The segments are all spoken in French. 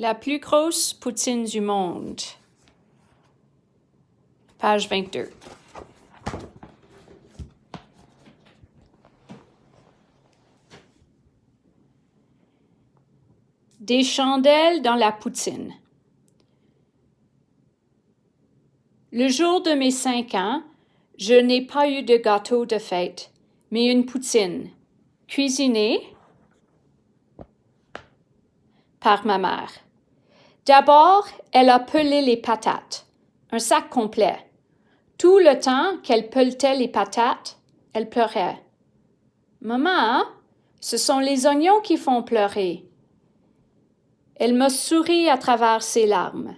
La plus grosse poutine du monde. Page 22. Des chandelles dans la poutine. Le jour de mes 5 ans, je n'ai pas eu de gâteau de fête, mais une poutine, cuisinée par ma mère. D'abord, elle a pelé les patates, un sac complet. Tout le temps qu'elle pelletait les patates, elle pleurait. « Maman, ce sont les oignons qui font pleurer. » Elle m'a souri à travers ses larmes.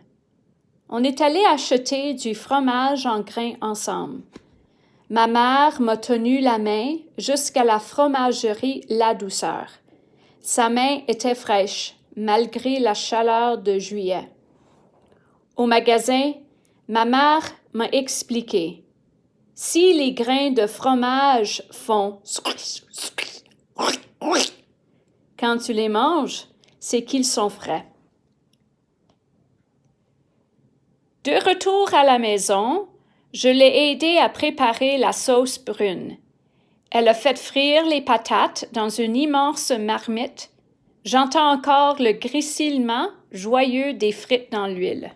On est allé acheter du fromage en grains ensemble. Ma mère m'a tenu la main jusqu'à la fromagerie La Douceur. Sa main était fraîche, malgré la chaleur de juillet. Au magasin, ma mère m'a expliqué. Si les grains de fromage font quand tu les manges, c'est qu'ils sont frais. De retour à la maison, je l'ai aidée à préparer la sauce brune. Elle a fait frire les patates dans une immense marmite. J'entends encore le grésillement joyeux des frites dans l'huile.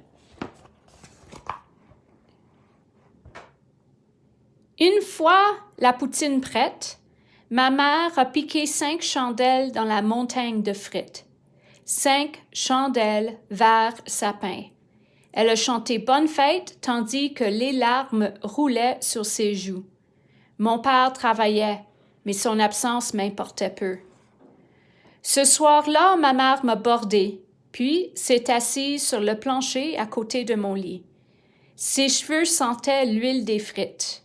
Une fois la poutine prête, ma mère a piqué 5 chandelles dans la montagne de frites. 5 chandelles vers sapin. Elle a chanté bonne fête tandis que les larmes roulaient sur ses joues. Mon père travaillait, mais son absence m'importait peu. Ce soir-là, ma mère m'a bordée, puis s'est assise sur le plancher à côté de mon lit. Ses cheveux sentaient l'huile des frites.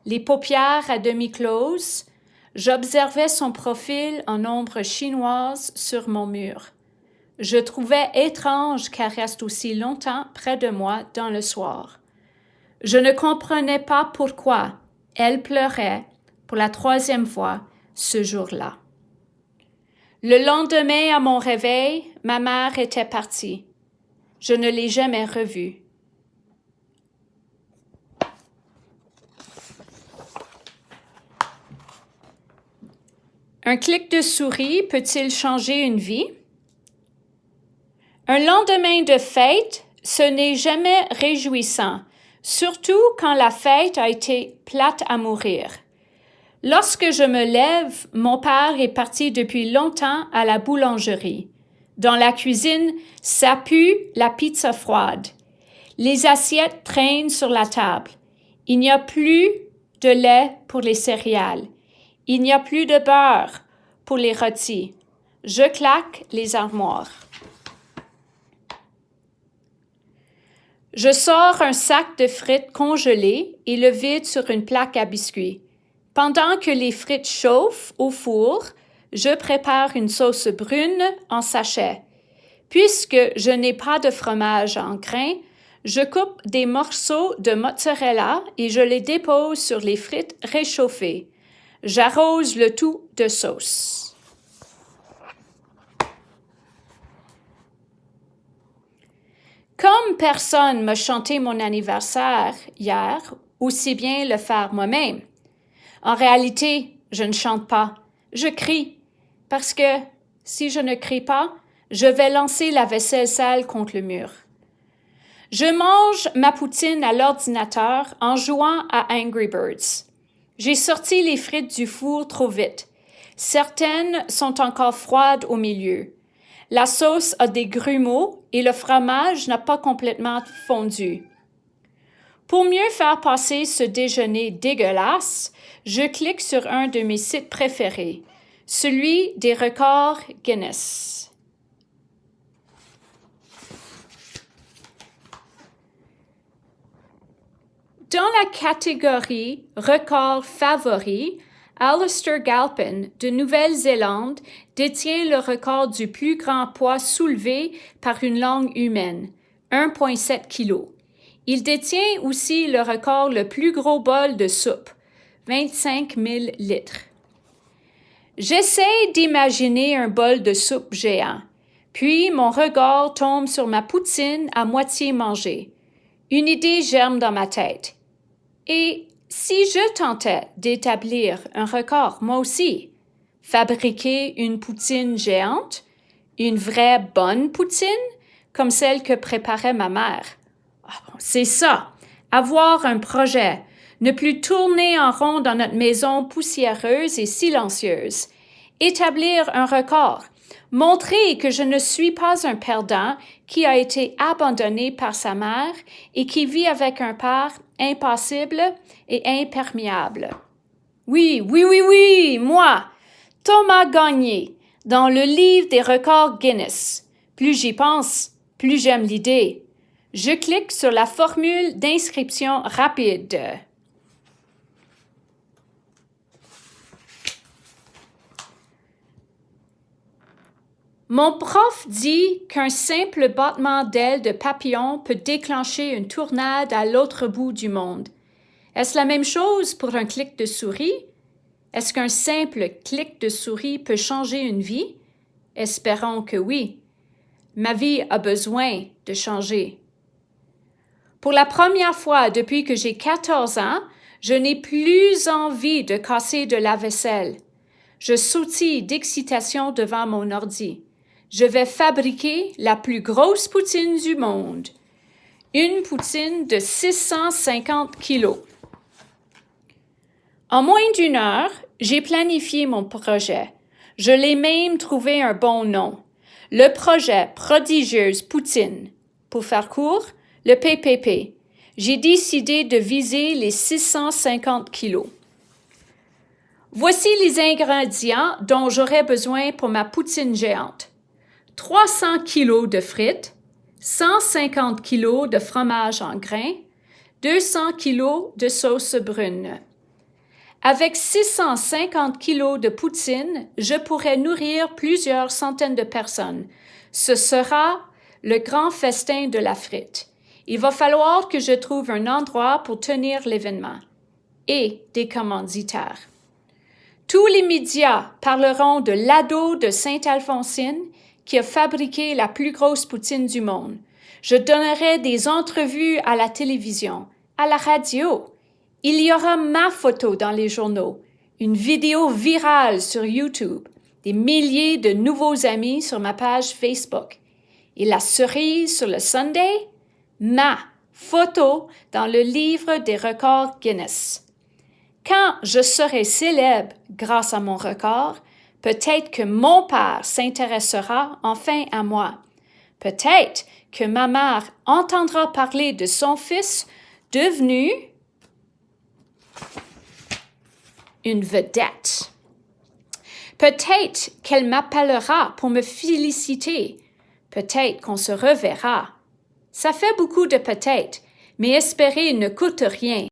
Les paupières à demi closes, j'observais son profil en ombre chinoise sur mon mur. Je trouvais étrange qu'elle reste aussi longtemps près de moi dans le soir. Je ne comprenais pas pourquoi elle pleurait pour la 3e fois ce jour-là. Le lendemain, à mon réveil, ma mère était partie. Je ne l'ai jamais revue. Un clic de souris peut-il changer une vie? Un lendemain de fête, ce n'est jamais réjouissant, surtout quand la fête a été plate à mourir. Lorsque je me lève, mon père est parti depuis longtemps à la boulangerie. Dans la cuisine, ça pue la pizza froide. Les assiettes traînent sur la table. Il n'y a plus de lait pour les céréales. Il n'y a plus de beurre pour les rôtis. Je claque les armoires. Je sors un sac de frites congelées et le vide sur une plaque à biscuits. Pendant que les frites chauffent au four, je prépare une sauce brune en sachet. Puisque je n'ai pas de fromage en grains, je coupe des morceaux de mozzarella et je les dépose sur les frites réchauffées. J'arrose le tout de sauce. Comme personne m'a chanté mon anniversaire hier, aussi bien le faire moi-même. En réalité, je ne chante pas, je crie, parce que si je ne crie pas, je vais lancer la vaisselle sale contre le mur. Je mange ma poutine à l'ordinateur en jouant à Angry Birds. J'ai sorti les frites du four trop vite. Certaines sont encore froides au milieu. La sauce a des grumeaux et le fromage n'a pas complètement fondu. Pour mieux faire passer ce déjeuner dégueulasse, je clique sur un de mes sites préférés, celui des records Guinness. Dans la catégorie records favoris, Alistair Galpin de Nouvelle-Zélande détient le record du plus grand poids soulevé par une langue humaine, 1,7 kg. Il détient aussi le record le plus gros bol de soupe, 25 000 litres. J'essaie d'imaginer un bol de soupe géant, Puis mon regard tombe sur ma poutine à moitié mangée. Une idée germe dans ma tête. Et si je tentais d'établir un record, moi aussi, fabriquer une poutine géante, une vraie bonne poutine, comme celle que préparait ma mère. C'est ça, avoir un projet, ne plus tourner en rond dans notre maison poussiéreuse et silencieuse, établir un record, montrer que je ne suis pas un perdant qui a été abandonné par sa mère et qui vit avec un père impassible et imperméable. Oui, moi, Thomas Gagné, dans le livre des records Guinness. Plus j'y pense, plus j'aime l'idée. Je clique sur la formule d'inscription rapide. Mon prof dit qu'un simple battement d'aile de papillon peut déclencher une tornade à l'autre bout du monde. Est-ce la même chose pour un clic de souris? Est-ce qu'un simple clic de souris peut changer une vie? Espérons que oui. Ma vie a besoin de changer. Pour la première fois depuis que j'ai 14 ans, je n'ai plus envie de casser de la vaisselle. Je sautille d'excitation devant mon ordi. Je vais fabriquer la plus grosse poutine du monde. Une poutine de 650 kilos. En moins d'une heure, j'ai planifié mon projet. Je l'ai même trouvé un bon nom. Le projet Prodigieuse Poutine. Pour faire court, le PPP. J'ai décidé de viser les 650 kilos. Voici les ingrédients dont j'aurai besoin pour ma poutine géante. 300 kilos de frites, 150 kilos de fromage en grains, 200 kilos de sauce brune. Avec 650 kilos de poutine, je pourrais nourrir plusieurs centaines de personnes. Ce sera le grand festin de la frite. Il va falloir que je trouve un endroit pour tenir l'événement et des commanditaires. Tous les médias parleront de l'ado de Sainte-Alphonsine qui a fabriqué la plus grosse poutine du monde. Je donnerai des entrevues à la télévision, à la radio. Il y aura ma photo dans les journaux, une vidéo virale sur YouTube, des milliers de nouveaux amis sur ma page Facebook. Et la cerise sur le sundae? Ma photo dans le livre des records Guinness. Quand je serai célèbre grâce à mon record, peut-être que mon père s'intéressera enfin à moi. Peut-être que ma mère entendra parler de son fils devenu une vedette. Peut-être qu'elle m'appellera pour me féliciter. Peut-être qu'on se reverra. Ça fait beaucoup de peut-être, mais espérer ne coûte rien.